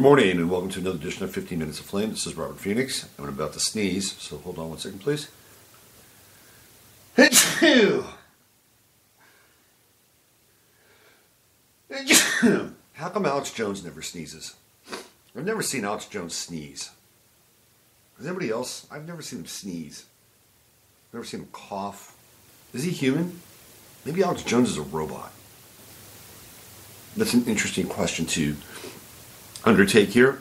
Good morning and welcome to another edition of 15 Minutes of Flame. This is Robert Phoenix. I'm about to sneeze, so hold on one second, please. How come Alex Jones never sneezes? I've never seen Alex Jones sneeze. Has anybody else? I've never seen him sneeze. I've never seen him cough. Is he human? Maybe Alex Jones is a robot. That's an interesting question to undertake here.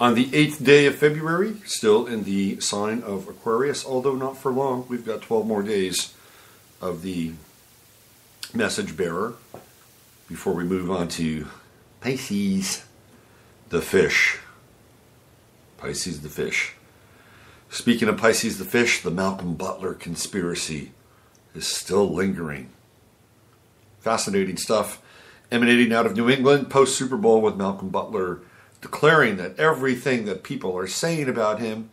On the 8th day of February, still in the sign of Aquarius, although not for long. We've got 12 more days of the message bearer before we move on to Pisces, the fish. Pisces the fish. Speaking of Pisces the fish, the Malcolm Butler conspiracy is still lingering. Fascinating stuff emanating out of New England post-Super Bowl with Malcolm Butler declaring that everything that people are saying about him,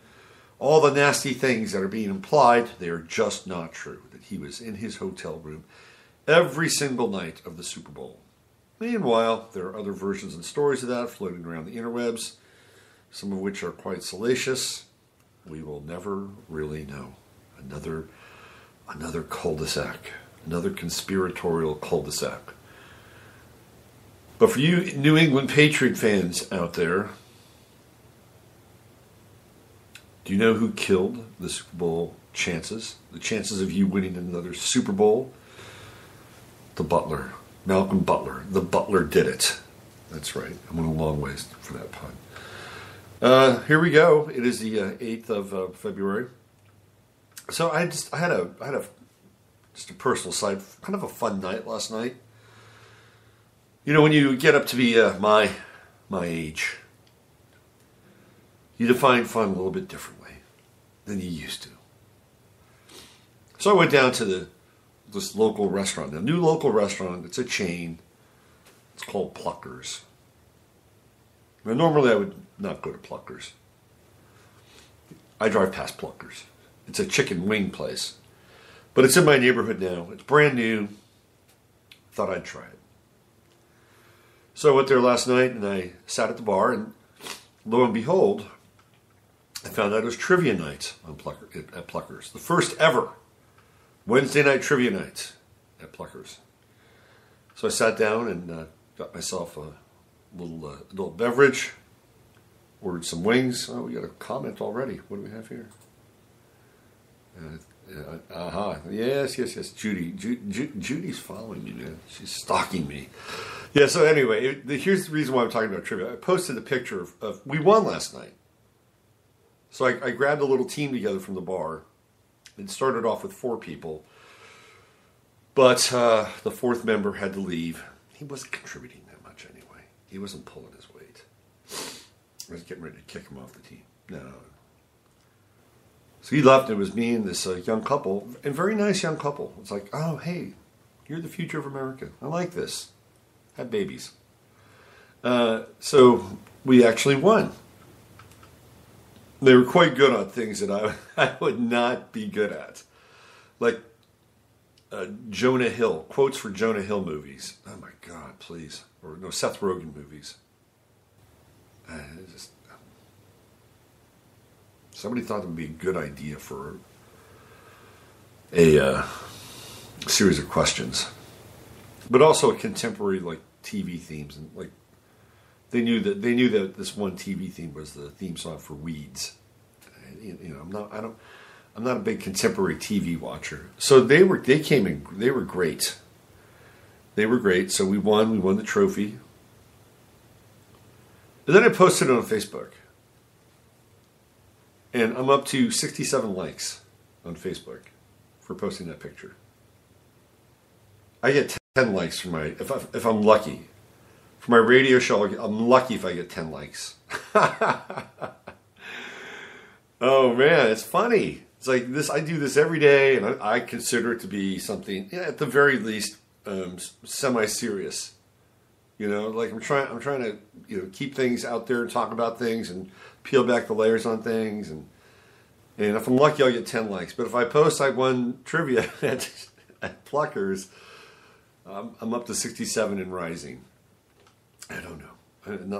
all the nasty things that are being implied, they are just not true. That he was in his hotel room every single night of the Super Bowl. Meanwhile, there are other versions and stories of that floating around the interwebs, some of which are quite salacious. We will never really know. Another cul-de-sac, another conspiratorial cul-de-sac. But for you New England Patriot fans out there, do you know who killed the Super Bowl chances? The chances of you winning another Super Bowl? The Butler. Malcolm Butler. The Butler did it. That's right. I went a long ways for that pun. Here we go. It is the 8th of February. So I had just a personal side, kind of a fun night last night. You know, when you get up to be my age, you define fun a little bit differently than you used to. So I went down to this local restaurant, a new local restaurant. It's a chain. It's called Pluckers. Now, normally I would not go to Pluckers. I drive past Pluckers. It's a chicken wing place. But it's in my neighborhood now. It's brand new. Thought I'd try it. So I went there last night and I sat at the bar, and lo and behold, I found out it was trivia night at Pluckers. The first ever Wednesday night trivia night at Pluckers. So I sat down and got myself a little adult beverage, ordered some wings. Oh, we got a comment already. What do we have here? Yes. Judy's following me, man. She's stalking me. Yeah, so anyway, here's the reason why I'm talking about trivia. I posted a picture of we won last night. So I grabbed a little team together from the bar and started off with 4 people. But the 4th member had to leave. He wasn't contributing that much anyway. He wasn't pulling his weight. I was getting ready to kick him off the team. No. So he left, and it was me and this young couple, and very nice young couple. It's like, oh, hey, you're the future of America. I like this. Have babies. So we actually won. They were quite good on things that I would not be good at. Like Jonah Hill, quotes for Jonah Hill movies. Oh my God, please. Or no, Seth Rogen movies. Somebody thought it would be a good idea for a series of questions. But also a contemporary like TV themes, and like they knew that this one TV theme was the theme song for Weeds. You know, I'm not a big contemporary TV watcher. So they were great. They were great. So we won the trophy. And then I posted it on Facebook. And I'm up to 67 likes on Facebook for posting that picture. I get 10 likes for my, if I'm lucky. For my radio show, I'm lucky if I get 10 likes. Oh man, it's funny. It's like this, I do this every day, and I consider it to be something, at the very least, semi-serious. You know, like I'm trying to, keep things out there and talk about things and peel back the layers on things. And if I'm lucky, I'll get 10 likes. But if I post I won trivia at Pluckers, I'm up to 67 and rising. I don't know.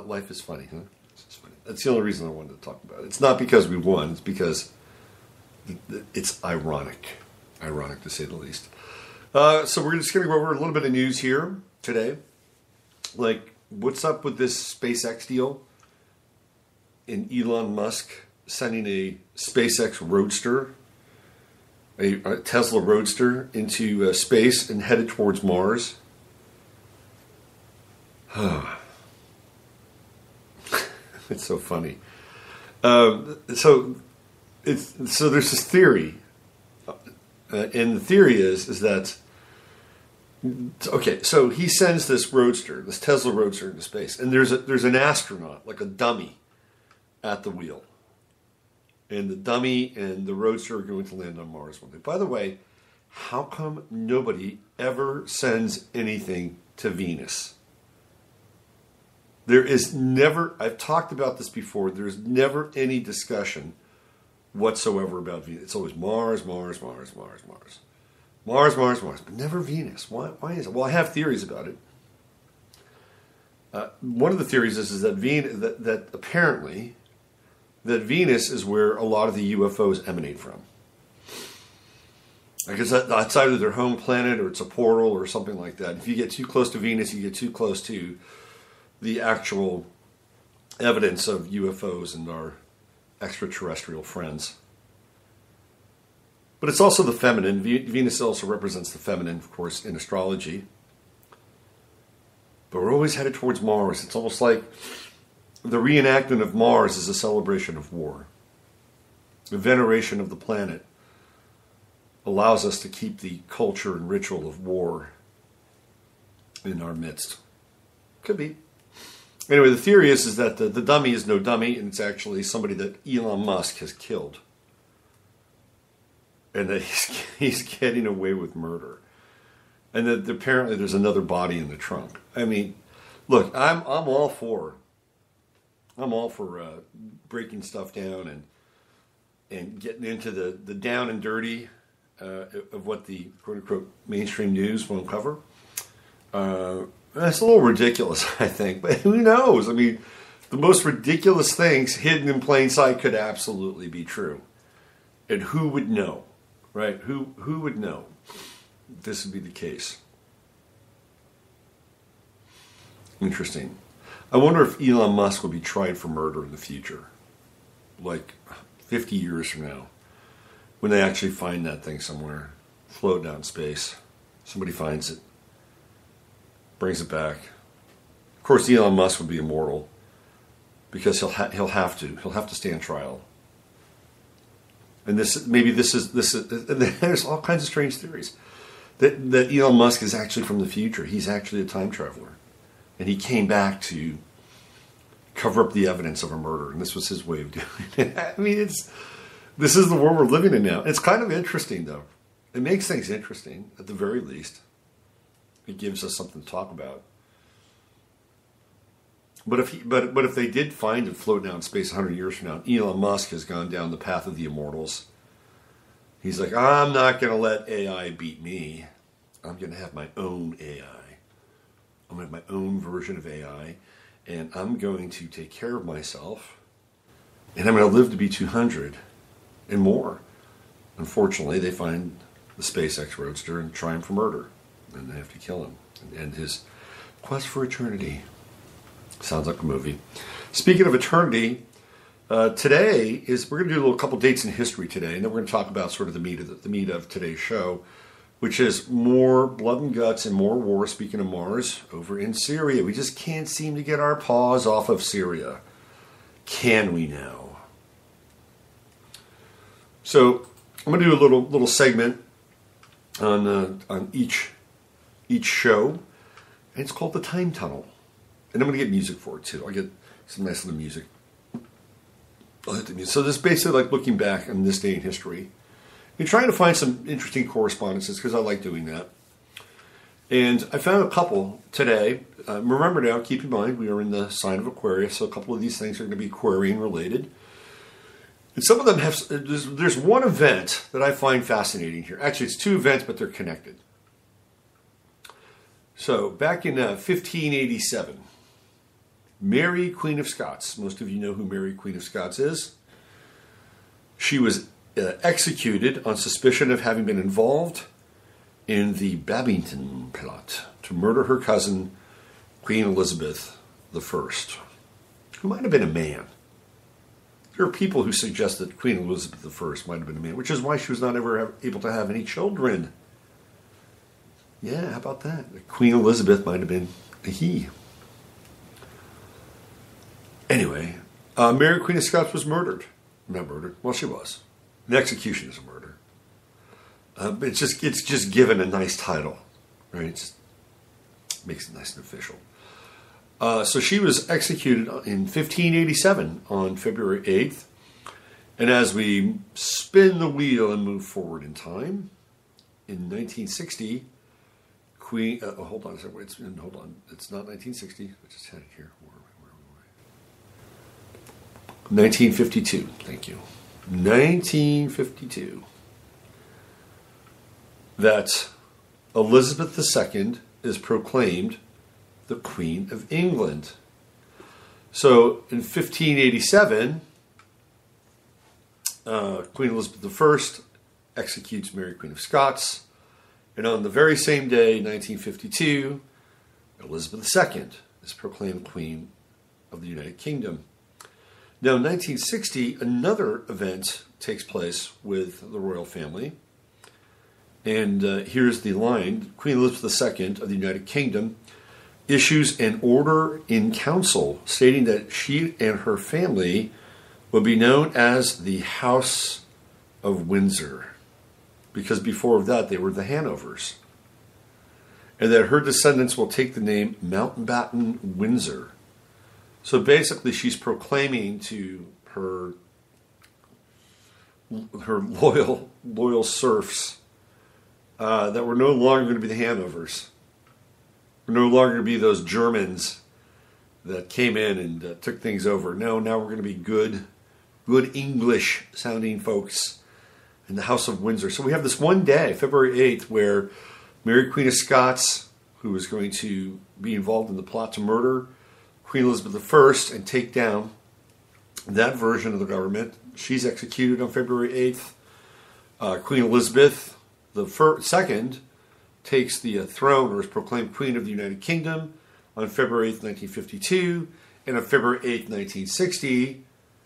Life is funny, huh? It's funny. That's the only reason I wanted to talk about it. It's not because we won. It's because it's ironic. Ironic, to say the least. So we're just going to go over a little bit of news here today. Like, what's up with this SpaceX deal? And Elon Musk sending a SpaceX Roadster, a Tesla Roadster, into space and headed towards Mars. It's so funny. So there's this theory, and the theory is that okay. So he sends this Roadster, this Tesla Roadster, into space, and there's an astronaut, like a dummy, at the wheel, and the dummy and the Roadster are going to land on Mars one day. By the way, how come nobody ever sends anything to Venus? There is never, I've talked about this before, there's never any discussion whatsoever about Venus. It's always Mars, Mars, Mars, Mars, Mars. Mars, Mars, Mars, but never Venus. Why is it? Well, I have theories about it. One of the theories is that apparently that Venus is where a lot of the UFOs emanate from. I guess that's either their home planet or it's a portal or something like that. If you get too close to Venus, you get too close to the actual evidence of UFOs and our extraterrestrial friends. But it's also the feminine. Venus also represents the feminine, of course, in astrology. But we're always headed towards Mars. It's almost like the reenactment of Mars is a celebration of war. The veneration of the planet allows us to keep the culture and ritual of war in our midst. Could be. Anyway, the theory is that the dummy is no dummy, and it's actually somebody that Elon Musk has killed. And that he's getting away with murder. And that apparently there's another body in the trunk. I mean, look, I'm all for breaking stuff down and getting into the down and dirty of what the quote-unquote mainstream news won't cover. That's a little ridiculous, I think, but who knows? I mean, the most ridiculous things hidden in plain sight could absolutely be true. And who would know, right? Who would know this would be the case? Interesting. I wonder if Elon Musk will be tried for murder in the future, like 50 years from now, when they actually find that thing somewhere, floating out in space. Somebody finds it. Brings it back. Of course, Elon Musk would be immortal because he'll have to stand trial. And this is and there's all kinds of strange theories that Elon Musk is actually from the future. He's actually a time traveler, and he came back to cover up the evidence of a murder, and this was his way of doing it. I mean, this is the world we're living in now. It's kind of interesting, though. It makes things interesting at the very least. It gives us something to talk about. But if they did find it floating out in space 100 years from now, Elon Musk has gone down the path of the immortals. He's like, I'm not going to let AI beat me. I'm going to have my own AI. I'm going to have my own version of AI, and I'm going to take care of myself, and I'm going to live to be 200 and more. Unfortunately, they find the SpaceX Roadster and try him for murder. And they have to kill him and end his quest for eternity. Sounds like a movie. Speaking of eternity, today we're going to do a couple dates in history today, and then we're going to talk about sort of the meat of today's show, which is more blood and guts and more war. Speaking of Mars, over in Syria, we just can't seem to get our paws off of Syria. Can we now? So I'm going to do a little segment on each show, and it's called The Time Tunnel. And I'm going to get music for it, too. I'll get some nice little music. I'll hit the music. So this is basically like looking back on this day in history and trying to find some interesting correspondences, because I like doing that. And I found a couple today. Remember now, keep in mind, we are in the sign of Aquarius, so a couple of these things are going to be Aquarian related. And some of them have, there's one event that I find fascinating here. Actually, it's two events, but they're connected. So back in 1587, Mary, Queen of Scots. Most of you know who Mary, Queen of Scots is. She was executed on suspicion of having been involved in the Babington plot to murder her cousin, Queen Elizabeth I, who might have been a man. There are people who suggest that Queen Elizabeth I might have been a man, which is why she was not ever able to have any children. Yeah, how about that? Queen Elizabeth might have been a he. Anyway, Mary, Queen of Scots was murdered. Not murdered. Well, she was. An execution is a murder. It's just given a nice title, right? It just makes it nice and official. So she was executed in 1587 on February 8th. And as we spin the wheel and move forward in time, in 1960, hold on a second. Hold on. It's not 1960. I just had it here. Where are we? 1952. Thank you. 1952. That Elizabeth II is proclaimed the Queen of England. So in 1587, Queen Elizabeth I executes Mary, Queen of Scots. And on the very same day, 1952, Elizabeth II is proclaimed Queen of the United Kingdom. Now, in 1960, another event takes place with the royal family. And here's the line. Queen Elizabeth II of the United Kingdom issues an order in council stating that she and her family will be known as the House of Windsor, because before that they were the Hanovers, and that her descendants will take the name Mountbatten Windsor. So basically she's proclaiming to her loyal serfs that we're no longer going to be the Hanovers. We're no longer going to be those Germans that came in and took things over. No, now we're going to be good English-sounding folks in the House of Windsor. So we have this one day, February 8th, where Mary, Queen of Scots, who was going to be involved in the plot to murder Queen Elizabeth I and take down that version of the government, she's executed on February 8th. Queen Elizabeth II takes the throne, or is proclaimed Queen of the United Kingdom on February 8th, 1952. And on February 8th, 1960,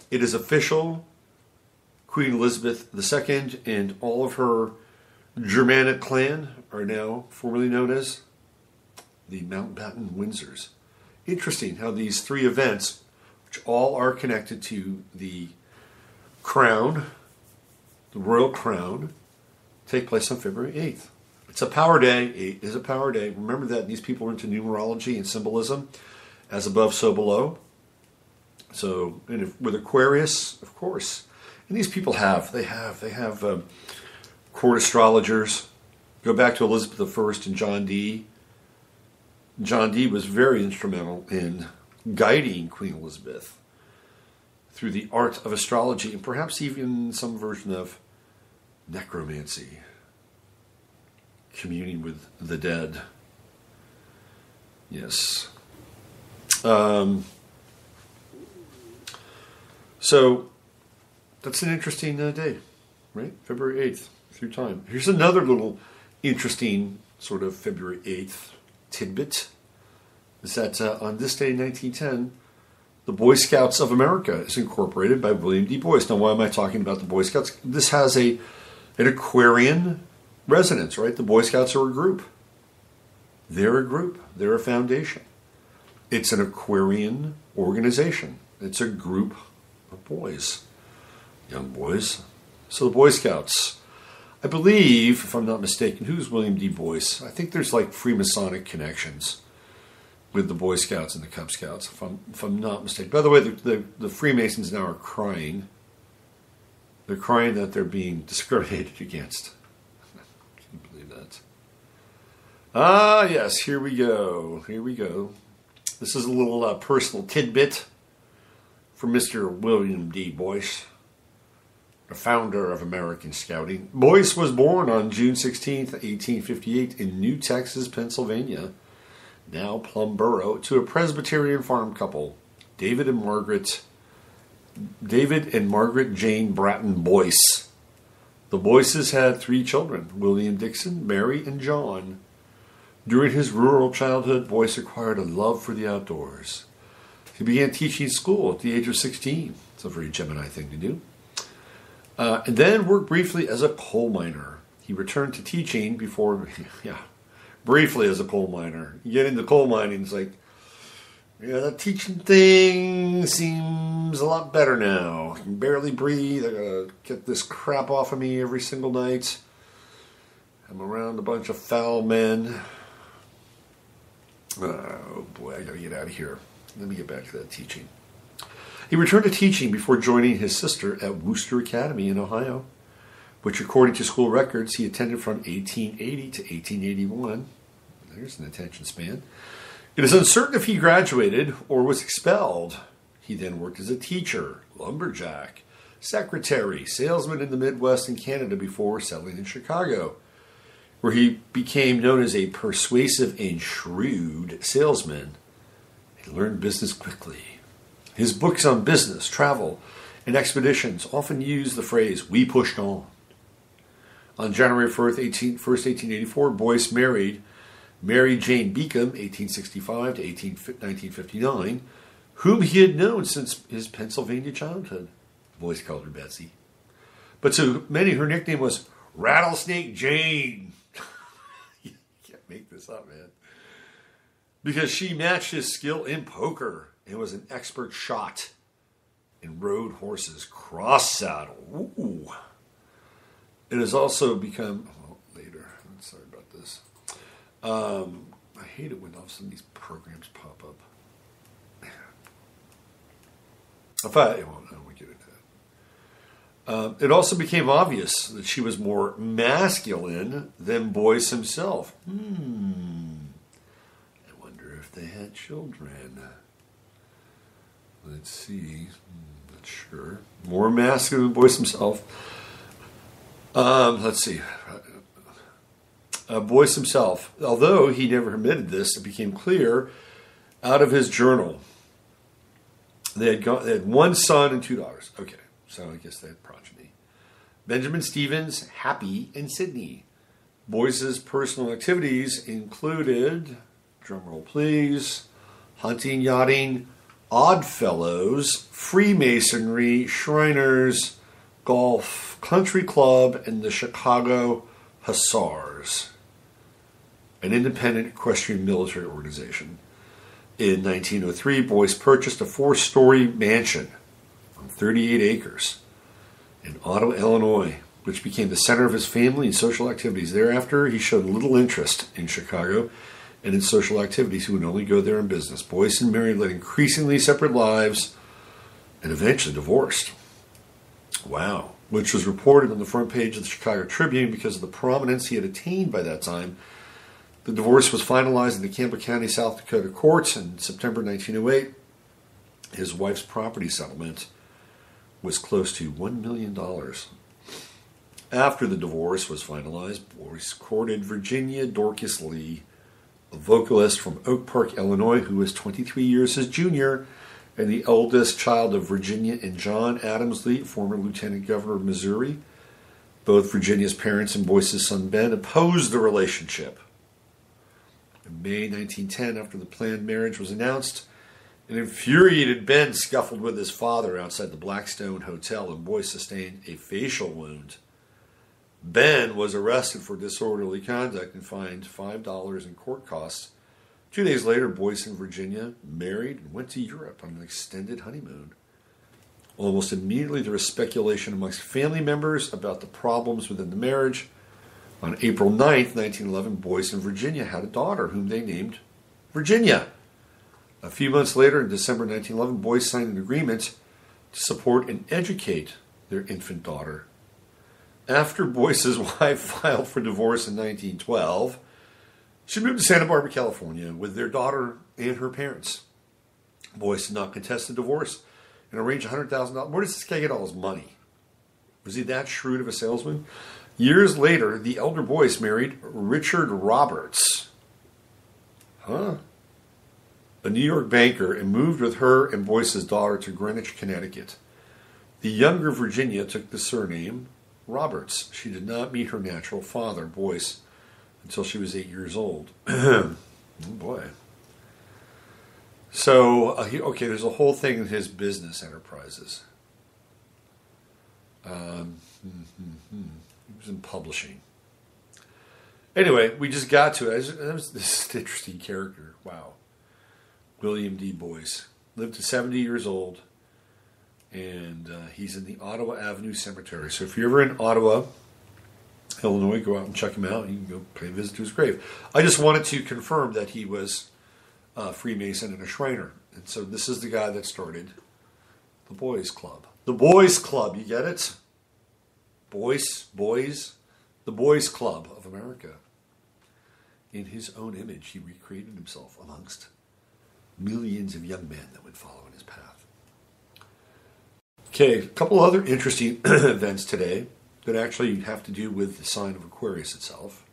it is official. Queen Elizabeth II and all of her Germanic clan are now formally known as the Mountbatten Windsors. Interesting how these three events, which all are connected to the crown, the royal crown, take place on February 8th. It's a power day. 8 is a power day. Remember that these people are into numerology and symbolism, as above, so below. So, and with Aquarius, of course. And these people have court astrologers. Go back to Elizabeth I and John Dee. John Dee was very instrumental in guiding Queen Elizabeth through the art of astrology, and perhaps even some version of necromancy, communing with the dead. Yes. So that's an interesting day, right? February 8th through time. Here's another little interesting sort of February 8th tidbit. Is that on this day in 1910, the Boy Scouts of America is incorporated by William D. Boyce. Now, why am I talking about the Boy Scouts? This has an Aquarian resonance, right? The Boy Scouts are a group. They're a group. They're a foundation. It's an Aquarian organization. It's a group of boys, young boys. So the Boy Scouts, I believe, if I'm not mistaken, who's William D. Boyce? I think there's like Freemasonic connections with the Boy Scouts and the Cub Scouts, if I'm not mistaken. By the way, the Freemasons now are crying. They're crying that they're being discriminated against. Can you believe that? Ah, yes, here we go. Here we go. This is a little personal tidbit from Mr. William D. Boyce, the founder of American Scouting. Boyce was born on June 16th, 1858 in New Texas, Pennsylvania, now Plum Borough, to a Presbyterian farm couple. David and Margaret Jane Bratton Boyce. The Boyces had 3 children, William Dixon, Mary, and John. During his rural childhood, Boyce acquired a love for the outdoors. He began teaching school at the age of 16. It's a very Gemini thing to do. And then worked briefly as a coal miner. He returned to teaching briefly as a coal miner. You get into coal mining, it's like, that teaching thing seems a lot better now. I can barely breathe. I gotta get this crap off of me every single night. I'm around a bunch of foul men. Oh boy, I gotta get out of here. Let me get back to that teaching. He returned to teaching before joining his sister at Wooster Academy in Ohio, which according to school records he attended from 1880 to 1881. There's an attention span. It is uncertain if he graduated or was expelled. He then worked as a teacher, lumberjack, secretary, salesman in the Midwest and Canada before settling in Chicago, where he became known as a persuasive and shrewd salesman. He learned business quickly. His books on business, travel, and expeditions often use the phrase, "we pushed on." On January 1st, 1884, Boyce married Mary Jane Beacom, 1865 to 1959, whom he had known since his Pennsylvania childhood. Boyce called her Betsy. But to many, her nickname was Rattlesnake Jane. You can't make this up, man. Because she matched his skill in poker and was an expert shot and rode horses cross-saddle. Ooh. It has also become... later. I'm sorry about this. I hate it when all of a sudden these programs pop up. I won't get into that. It also became obvious that she was more masculine than Boyce himself. I wonder if they had children. Let's see. Not sure. More masculine than Boyce himself. Let's see. Boyce himself, although he never admitted this, it became clear out of his journal. They had 1 son and 2 daughters. Okay, so I guess they had progeny. Benjamin Stevens, Happy, and Sydney. Boyce's personal activities included, drumroll please, hunting, yachting, Oddfellows, Freemasonry, Shriners, golf, country club, and the Chicago Hussars, an independent equestrian military organization. In 1903, Boyce purchased a 4-story mansion on 38 acres in Ottawa, Illinois, which became the center of his family and social activities. Thereafter, he showed little interest in Chicago and in social activities. He would only go there on business. Boyce and Mary led increasingly separate lives and eventually divorced. Wow. Which was reported on the front page of the Chicago Tribune because of the prominence he had attained by that time. The divorce was finalized in the Campbell County, South Dakota courts in September 1908. His wife's property settlement was close to $1 million. After the divorce was finalized, Boyce courted Virginia Dorcas Lee, a vocalist from Oak Park, Illinois, who was 23 years his junior, and the eldest child of Virginia and John Adams Lee, former lieutenant governor of Missouri. Both Virginia's parents and Boyce's son Ben opposed the relationship. In May 1910, after the planned marriage was announced, an infuriated Ben scuffled with his father outside the Blackstone Hotel, and Boyce sustained a facial wound. Ben was arrested for disorderly conduct and fined $5 in court costs. 2 days later, Boyce and Virginia married and went to Europe on an extended honeymoon. Almost immediately, there was speculation amongst family members about the problems within the marriage. On April 9th, 1911, Boyce and Virginia had a daughter whom they named Virginia. A few months later, in December 1911, Boyce signed an agreement to support and educate their infant daughter. After Boyce's wife filed for divorce in 1912, she moved to Santa Barbara, California, with their daughter and her parents. Boyce did not contest the divorce and arranged $100,000. Where does this guy get all his money? Was he that shrewd of a salesman? Years later, the elder Boyce married Richard Roberts. Huh? a New York banker, and moved with her and Boyce's daughter to Greenwich, Connecticut. The younger Virginia took the surname Roberts. She did not meet her natural father, Boyce, until she was 8 years old. Oh, boy. So, there's a whole thing in his business enterprises. He was in publishing. Anyway, we just got to it. This is an interesting character. Wow. William D. Boyce. Lived to 70 years old. And he's in the Ottawa Avenue Cemetery. So if you're ever in Ottawa, Illinois, go out and check him out. You can go pay a visit to his grave. I just wanted to confirm that he was a Freemason and a Shriner. And so this is the guy that started the Boys Club. The Boys Club, you get it? Boys, the Boys Club of America. In his own image, he recreated himself amongst millions of young men that would follow in his path. Okay, a couple other interesting events today that actually have to do with the sign of Aquarius itself.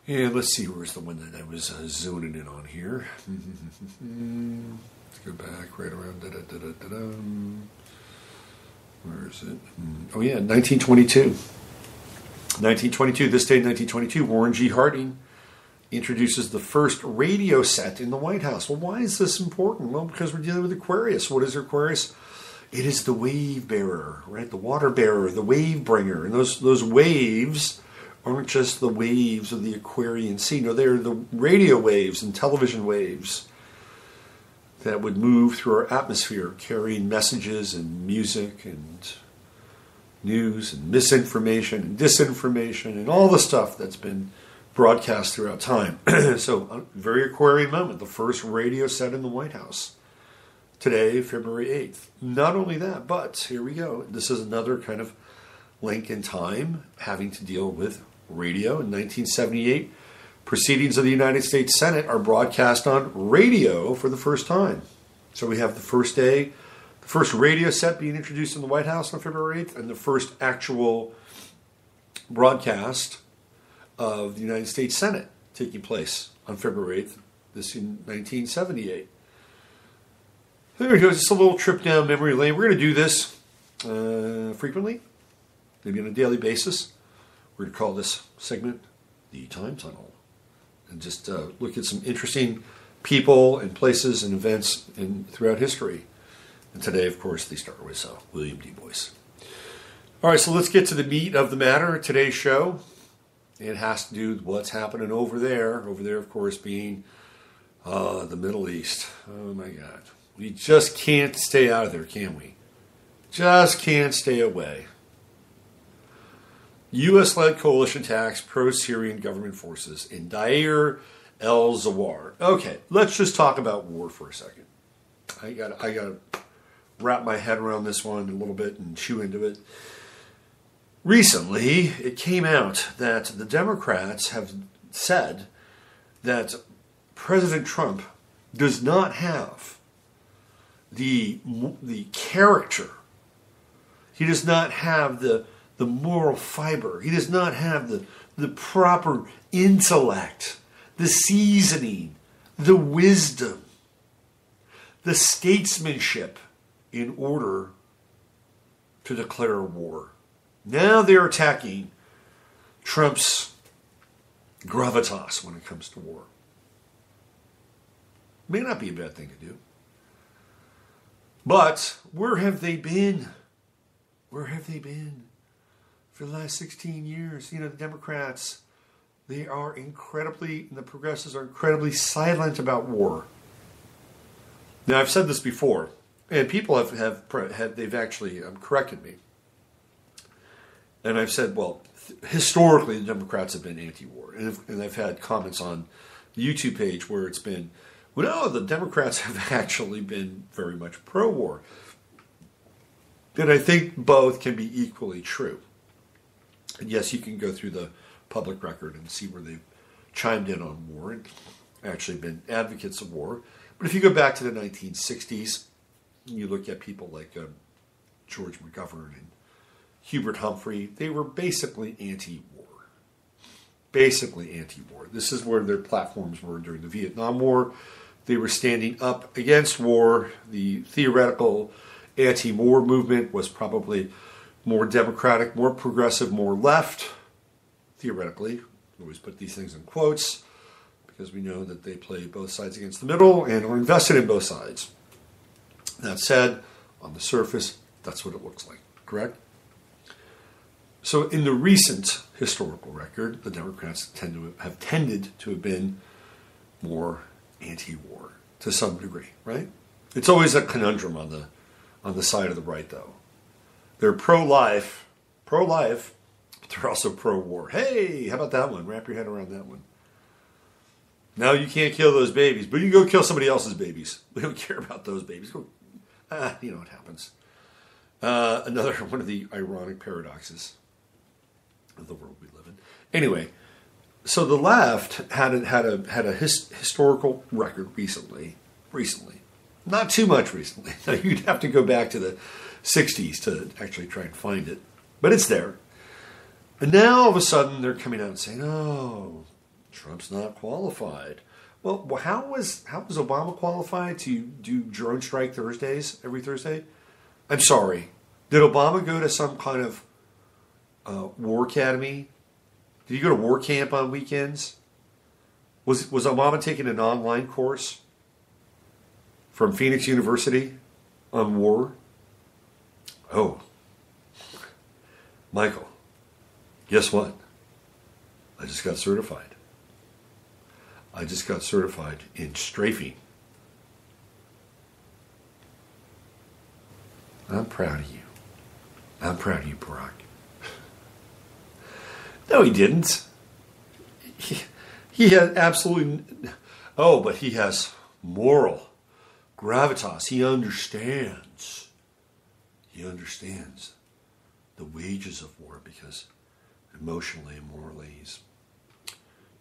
And let's see, where's the one that I was zoning in on here? Let's go back right around. Where is it? Oh yeah, 1922. 1922, this day in 1922, Warren G. Harding introduces the first radio set in the White House. Well, why is this important? Well, because we're dealing with Aquarius. What is Aquarius? It is the wave bearer, right? The water bearer, the wave bringer. And those waves aren't just the waves of the Aquarian Sea. No, they're the radio waves and television waves that would move through our atmosphere, carrying messages and music and news and misinformation and disinformation and all the stuff that's been broadcast throughout time. So, a very Aquarian moment, the first radio set in the White House. Today, February 8th. Not only that, but here we go. This is another kind of link in time having to deal with radio. In 1978, proceedings of the United States Senate are broadcast on radio for the first time. So we have the first day, the first radio set being introduced in the White House on February 8th, and the first actual broadcast of the United States Senate taking place on February 8th, this in 1978. There we go, just a little trip down memory lane. We're going to do this frequently, maybe on a daily basis. We're going to call this segment The Time Tunnel, and just look at some interesting people and places and events throughout history. And today, of course, they start with William D. Boyce. All right, so let's get to the meat of the matter. Today's show, it has to do with what's happening over there. Over there, of course, being the Middle East. Oh, my God. We just can't stay out of there, can we? Just can't stay away. U.S.-led coalition attacks pro-Syrian government forces in Deir el-Zawar. Okay, let's just talk about war for a second. I got to wrap my head around this one a little bit and chew into it. Recently, it came out that the Democrats have said that President Trump does not have the character. He does not have the moral fiber. He does not have the proper intellect, the seasoning, the wisdom, the statesmanship in order to declare war. Now they're attacking Trump's gravitas when it comes to war. May not be a bad thing to do. But where have they been? Where have they been for the last 16 years? You know, the Democrats, they are incredibly, the progressives are incredibly silent about war. Now, I've said this before, and people they've actually corrected me. And I've said, well, historically, the Democrats have been anti-war. And I've had comments on the YouTube page where it's been, well, no, the Democrats have actually been very much pro-war. And I think both can be equally true. And yes, you can go through the public record and see where they've chimed in on war and actually been advocates of war. But if you go back to the 1960s, you look at people like George McGovern and Hubert Humphrey, they were basically anti-war. Basically anti-war. This is where their platforms were during the Vietnam War. They were standing up against war. The theoretical anti-war movement was probably more democratic, more progressive, more left. Theoretically, we always put these things in quotes because we know that they play both sides against the middle and are invested in both sides. That said, on the surface, that's what it looks like, correct? So in the recent historical record, the Democrats have tended to have been more anti-war to some degree, right? It's always a conundrum on the side of the right, though. They're pro-life, but they're also pro-war. Hey, how about that one? Wrap your head around that one. Now you can't kill those babies, but you can go kill somebody else's babies. We don't care about those babies. You know what happens. Another one of the ironic paradoxes of the world we live in. Anyway, so the left had a historical record recently, not too much recently. Now you'd have to go back to the 60s to actually try and find it, but it's there. And now all of a sudden they're coming out and saying, "Oh, Trump's not qualified." Well, how was Obama qualified to do drone strike Thursdays every Thursday? I'm sorry. Did Obama go to some kind of war academy? Did he go to war camp on weekends? Was Obama taking an online course from Phoenix University on war? Oh, Michael, guess what? I just got certified. I just got certified in strafing. I'm proud of you. I'm proud of you, Barack. No, he didn't. He had absolutely... Oh, but he has moral gravitas. He understands. He understands the wages of war because emotionally and morally he's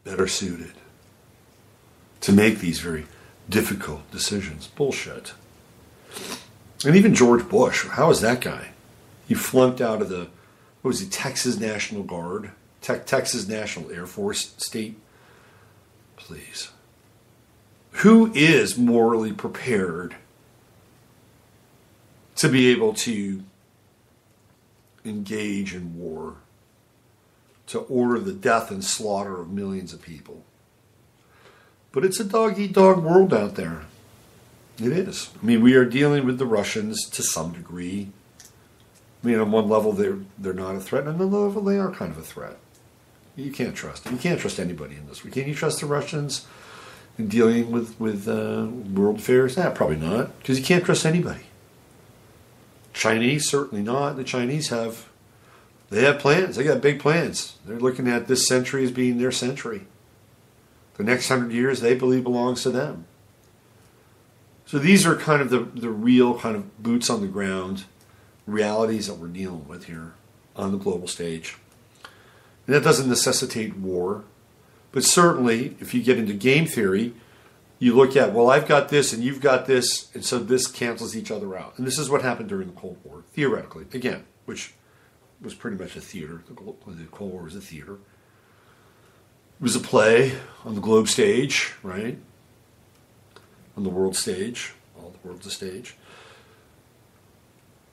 better suited to make these very difficult decisions. Bullshit. And even George Bush, how is that guy? He flunked out of the, what was he, Texas National Guard? Texas National Air Force State? Please. Who is morally prepared to be able to engage in war, to order the death and slaughter of millions of people? But it's a dog-eat-dog world out there. It is. I mean, we are dealing with the Russians to some degree. I mean, on one level, they're not a threat, and on another level, they are kind of a threat. You can't trust them. You can't trust anybody in this. Can you trust the Russians in dealing with world affairs? Nah, probably not, because you can't trust anybody. Chinese, certainly not. The Chinese have plans. They got big plans. They're looking at this century as being their century. The next 100 years, they believe belongs to them. So these are kind of the real kind of boots on the ground realities that we're dealing with here on the global stage. And that doesn't necessitate war. But certainly, if you get into game theory, you look at, well, I've got this and you've got this, and so this cancels each other out. And this is what happened during the Cold War, theoretically, again, which was pretty much a theater. The Cold War was a theater. It was a play on the globe stage, right? On the world stage. All the world's a stage.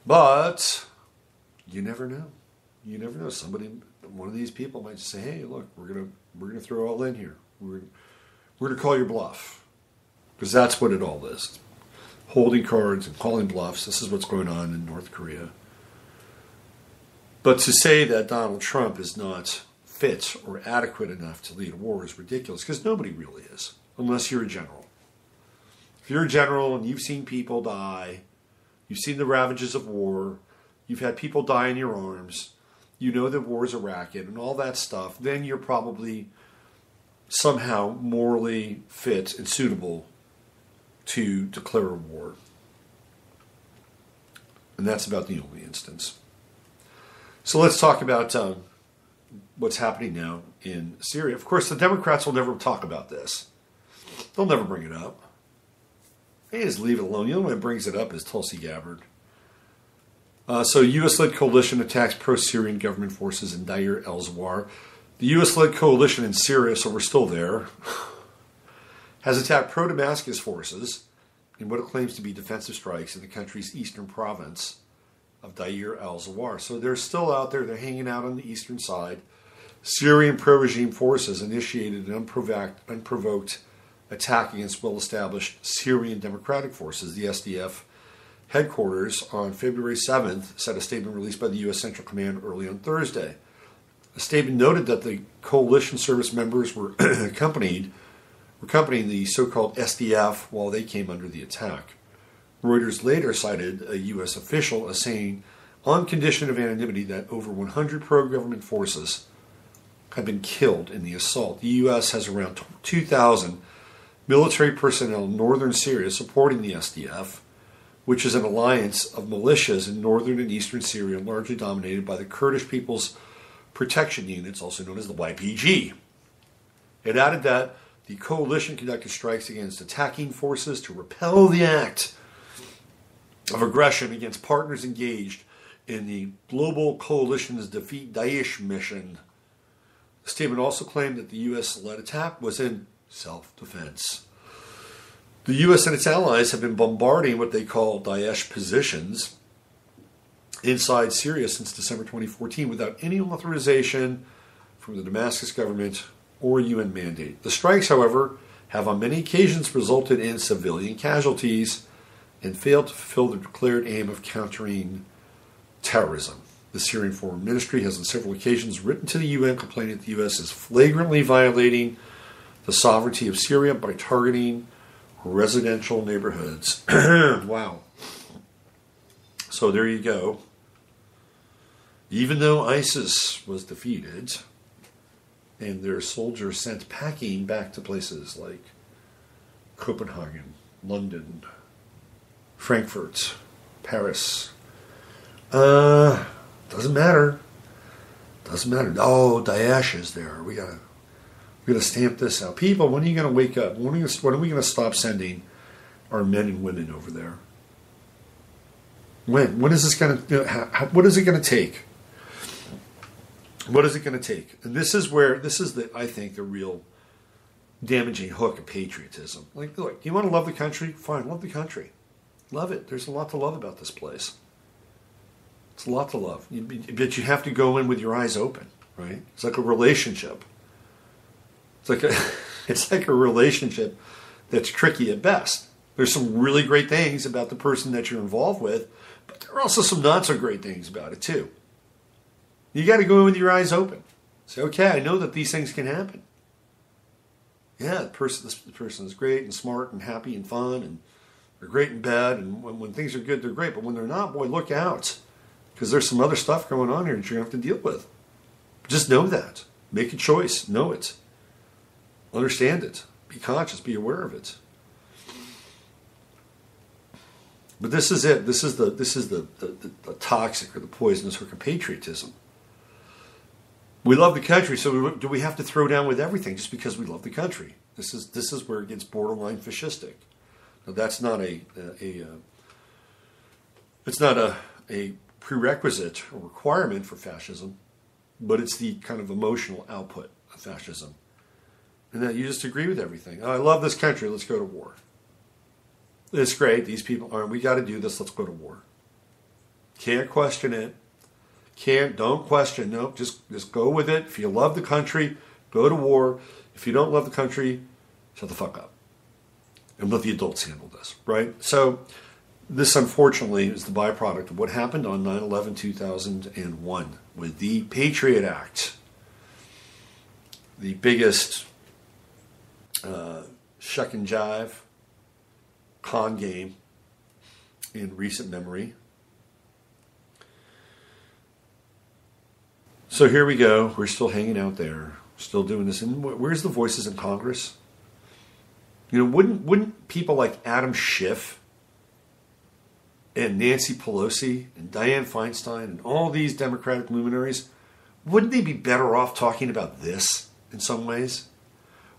But you never know. You never know. One of these people might say, "Hey, look, we're gonna throw all in here. We're gonna call your bluff," because that's what it all is: holding cards and calling bluffs. This is what's going on in North Korea. But to say that Donald Trump is not fit or adequate enough to lead a war is ridiculous, because nobody really is, unless you're a general. If you're a general and you've seen people die, you've seen the ravages of war, you've had people die in your arms, you know that war is a racket and all that stuff, then you're probably somehow morally fit and suitable to declare a war. And that's about the only instance. So let's talk about what's happening now in Syria. Of course, the Democrats will never talk about this. They'll never bring it up. They just leave it alone. The only one that brings it up is Tulsi Gabbard. So U.S.-led coalition attacks pro-Syrian government forces in Deir el-Zawar. The U.S.-led coalition in Syria, so we're still there, has attacked pro-Damascus forces in what it claims to be defensive strikes in the country's eastern province of Deir al-Zawar. So they're still out there. They're hanging out on the eastern side. Syrian pro-regime forces initiated an unprovoked attack against well-established Syrian Democratic Forces, the SDF. Headquarters on February 7th, said a statement released by the U.S. Central Command early on Thursday. The statement noted that the coalition service members were accompanying the so-called SDF while they came under the attack. Reuters later cited a U.S. official as saying, on condition of anonymity, that over 100 pro-government forces have been killed in the assault. The U.S. has around 2,000 military personnel in northern Syria supporting the SDF, which is an alliance of militias in northern and eastern Syria, largely dominated by the Kurdish People's Protection Units, also known as the YPG. It added that the coalition conducted strikes against attacking forces to repel the act of aggression against partners engaged in the Global Coalition's Defeat Daesh mission. The statement also claimed that the U.S.-led attack was in self-defense. The U.S. and its allies have been bombarding what they call Daesh positions inside Syria since December 2014 without any authorization from the Damascus government or UN mandate. The strikes, however, have on many occasions resulted in civilian casualties and failed to fulfill the declared aim of countering terrorism. The Syrian Foreign Ministry has on several occasions written to the UN complaining that the U.S. is flagrantly violating the sovereignty of Syria by targeting residential neighborhoods. Wow. So there you go. Even though ISIS was defeated and their soldiers sent packing back to places like Copenhagen, London, Frankfurt, Paris, doesn't matter. Doesn't matter. Oh, Daesh is there. We gotta stamp this out. People, when are you gonna wake up? When are we gonna stop sending our men and women over there? When is this gonna? What is it gonna take? What is it gonna take? And this is I think the real damaging hook of patriotism. Like, look, you want to love the country? Fine, love the country. Love it. There's a lot to love about this place. It's a lot to love. But you have to go in with your eyes open, right? It's like a relationship. It's like a relationship that's tricky at best. There's some really great things about the person that you're involved with, but there are also some not so great things about it too. You got to go in with your eyes open. Say, okay, I know that these things can happen. Yeah, the person is great and smart and happy and fun and they're great in bed, and when things are good, they're great. But when they're not, boy, look out, because there's some other stuff going on here that you're going to have to deal with. Just know that. Make a choice. Know it. Understand it. Be conscious. Be aware of it. But this is it. This is the toxic or the poisonous hook of patriotism. We love the country, so do we have to throw down with everything just because we love the country? This is where it gets borderline fascistic. Now, that's not a prerequisite or requirement for fascism, but it's the kind of emotional output of fascism. And that you just agree with everything. Oh, I love this country. Let's go to war. It's great. These people aren't. We got to do this. Let's go to war. Can't question it. Don't question. Nope. Just go with it. If you love the country, go to war. If you don't love the country, shut the fuck up. And let the adults handle this, right? So this, unfortunately, is the byproduct of what happened on 9/11/2001 with the Patriot Act. The biggest shuck and jive con game in recent memory. So here we go. We're still hanging out there, still doing this. And where's the voices in Congress? You know, wouldn't people like Adam Schiff and Nancy Pelosi and Dianne Feinstein and all these Democratic luminaries, wouldn't they be better off talking about this in some ways?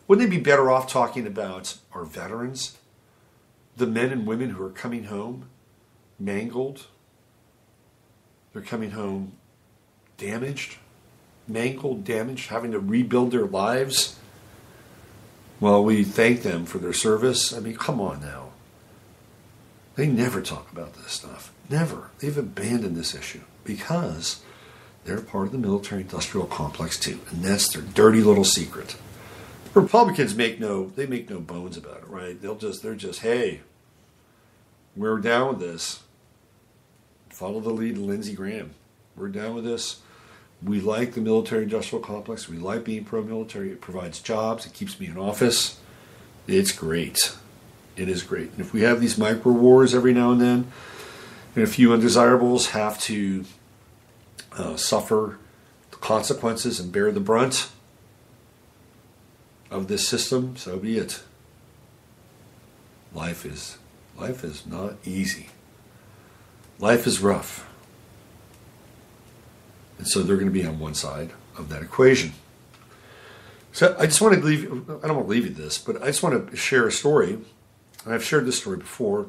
Wouldn't they be better off talking about our veterans, the men and women who are coming home mangled? They're coming home damaged, mangled, damaged, having to rebuild their lives. Well, we thank them for their service. I mean, come on now. They never talk about this stuff. Never. They've abandoned this issue because they're part of the military-industrial complex too, and that's their dirty little secret. Republicans make no bones about it, right? They're just, hey, we're down with this. Follow the lead of Lindsey Graham. We're down with this. We like the military-industrial complex. We like being pro-military. It provides jobs. It keeps me in office. It's great. It is great. And if we have these micro wars every now and then, and a few undesirables have to suffer the consequences and bear the brunt of this system, so be it. Life is not easy. Life is rough. And so they're going to be on one side of that equation. So I just want to leave, I don't want to leave you this, but I just want to share a story. And I've shared this story before,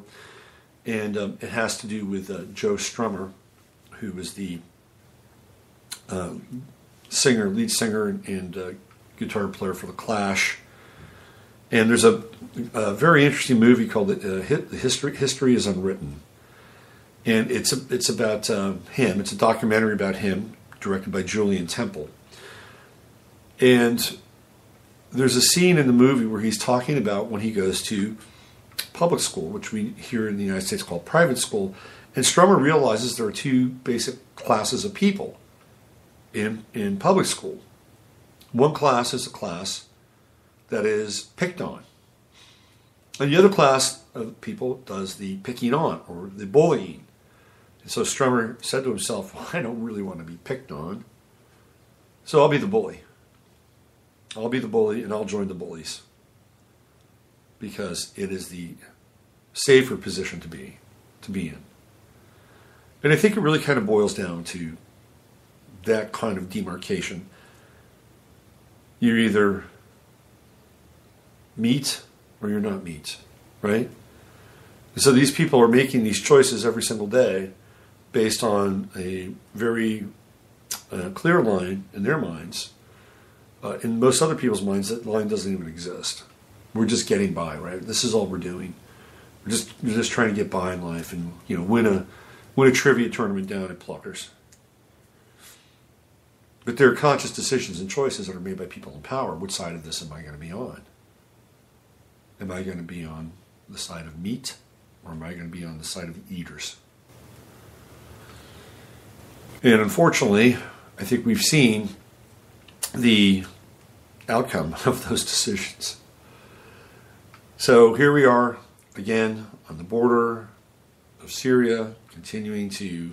and it has to do with Joe Strummer, who was the lead singer and guitar player for The Clash. And there's a very interesting movie called History is Unwritten. And it's about him. It's a documentary about him, directed by Julian Temple. And there's a scene in the movie where he's talking about when he goes to public school, which we here in the United States call private school. And Strummer realizes there are two basic classes of people in public school. One class is a class that is picked on. And the other class of people does the picking on or the bullying. And so Strummer said to himself, well, I don't really want to be picked on, so I'll be the bully. I'll be the bully and I'll join the bullies because it is the safer position to be in. And I think it really kind of boils down to that kind of demarcation. You're either meat or you're not meat, right? And so these people are making these choices every single day based on a very clear line in their minds. In most other people's minds, that line doesn't even exist. We're just getting by, right? This is all we're doing. We're just trying to get by in life and win a trivia tournament down at Pluckers. But there are conscious decisions and choices that are made by people in power. Which side of this am I going to be on? Am I going to be on the side of meat, or am I going to be on the side of the eaters? And unfortunately, I think we've seen the outcome of those decisions. So here we are again on the border of Syria, continuing to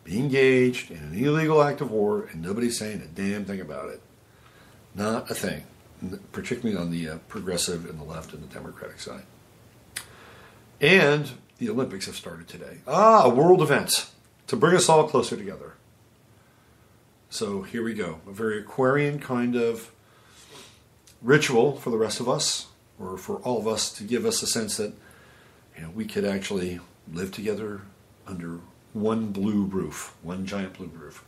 be engaged in an illegal act of war, and nobody's saying a damn thing about it. Not a thing, particularly on the progressive and the left and the Democratic side. And the Olympics have started today. A world event to bring us all closer together. So here we go. A very Aquarian kind of ritual for the rest of us, or for all of us, to give us a sense that we could actually live together under one blue roof, one giant blue roof.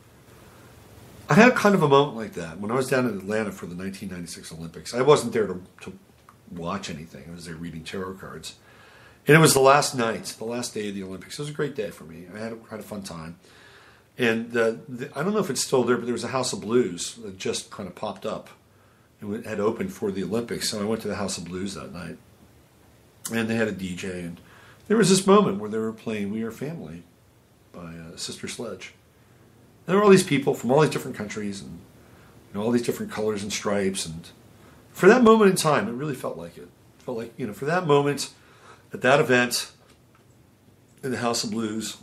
I had kind of a moment like that when I was down in Atlanta for the 1996 Olympics. I wasn't there to watch anything. I was there reading tarot cards. And it was the last night, the last day of the Olympics. It was a great day for me. I had a fun time. And I don't know if it's still there, but there was a House of Blues that just kind of popped up. It had opened for the Olympics. So I went to the House of Blues that night. And they had a DJ. And there was this moment where they were playing We Are Family by Sister Sledge. And there were all these people from all these different countries and all these different colors and stripes. And for that moment in time, it really felt like it. It felt like, for that moment at that event in the House of Blues,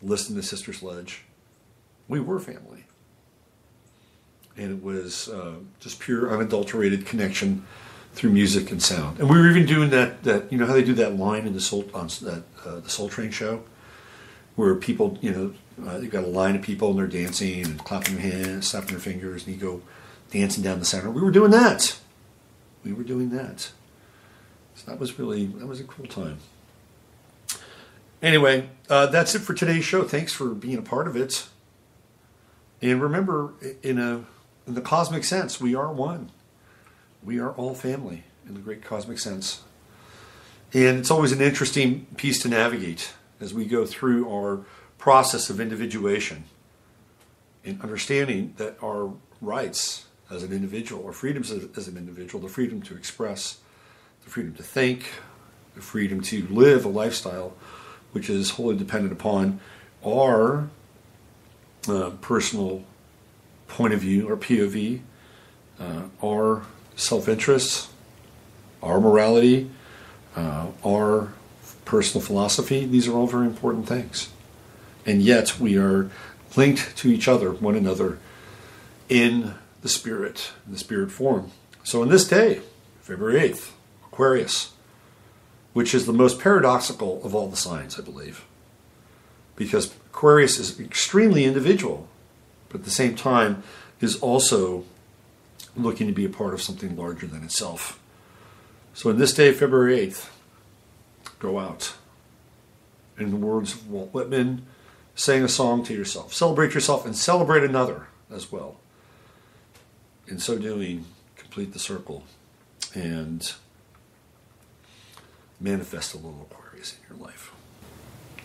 listening to Sister Sledge, we were family. And it was just pure, unadulterated connection through music and sound. And we were even doing that how they do that line in the Soul Train show, where people, you've got a line of people and they're dancing and clapping their hands, snapping their fingers, and you go dancing down the center. We were doing that. So that was a cool time. Anyway, that's it for today's show. Thanks for being a part of it. And remember, in the cosmic sense, we are one. We are all family in the great cosmic sense. And it's always an interesting piece to navigate as we go through our process of individuation and understanding that our rights as an individual, our freedoms as an individual, the freedom to express, the freedom to think, the freedom to live a lifestyle which is wholly dependent upon our personal point of view, our POV, our self-interest, our morality, our personal philosophy. These are all very important things. And yet we are linked to each other, one another, in the spirit form. So in this day, February 8th, Aquarius, which is the most paradoxical of all the signs, I believe, because Aquarius is extremely individual, but at the same time is also looking to be a part of something larger than itself. So in this day, February 8th, go out. In the words of Walt Whitman, sing a song to yourself. Celebrate yourself and celebrate another as well. In so doing, complete the circle and manifest a little Aquarius in your life.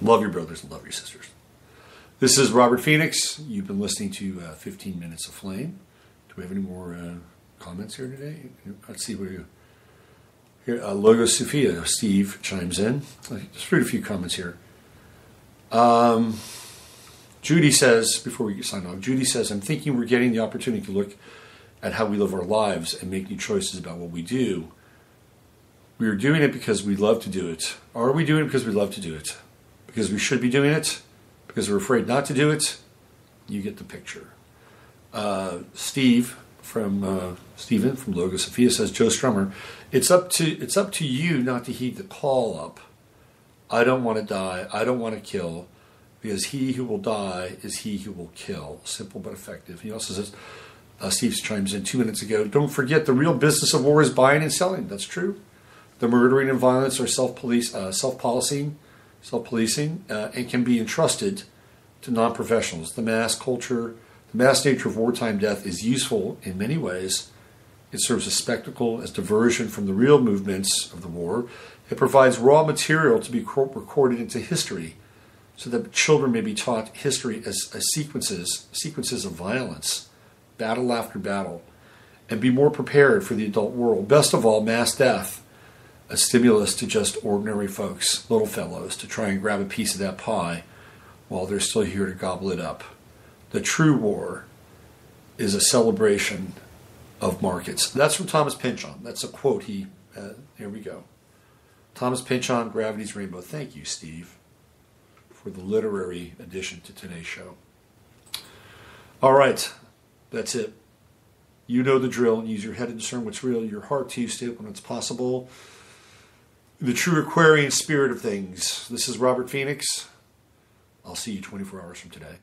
Love your brothers and love your sisters. This is Robert Phoenix. You've been listening to 15 Minutes of Flame. Do we have any more comments here today? Let's see where you... Here, Logo Sophia, Steve chimes in. Let's read a few comments here. Judy says, before we sign off, Judy says, I'm thinking we're getting the opportunity to look at how we live our lives and make new choices about what we do. We are doing it because we love to do it. Or are we doing it because we love to do it? Because we should be doing it? Because we're afraid not to do it? You get the picture. Steven from Logo Sophia says, Joe Strummer, it's up to you not to heed the call up. I don't want to die. I don't want to kill, because he who will die is he who will kill. Simple but effective. He also says, Steve chimes in 2 minutes ago, don't forget the real business of war is buying and selling. That's true. The murdering and violence are self-policing, and can be entrusted to non-professionals. The mass nature of wartime death is useful in many ways. It serves as spectacle, as diversion from the real movements of the war. It provides raw material to be recorded into history, so that children may be taught history as sequences of violence, battle after battle, and be more prepared for the adult world. Best of all, mass death, a stimulus to just ordinary folks, little fellows, to try and grab a piece of that pie while they're still here to gobble it up. The true war is a celebration of markets. That's from Thomas Pynchon. That's a quote. Here we go. Thomas Pynchon, Gravity's Rainbow. Thank you, Steve, for the literary addition to today's show. All right, that's it. You know the drill. Use your head to discern what's real, your heart to stay when it's possible. The true Aquarian spirit of things. This is Robert Phoenix. I'll see you 24 hours from today.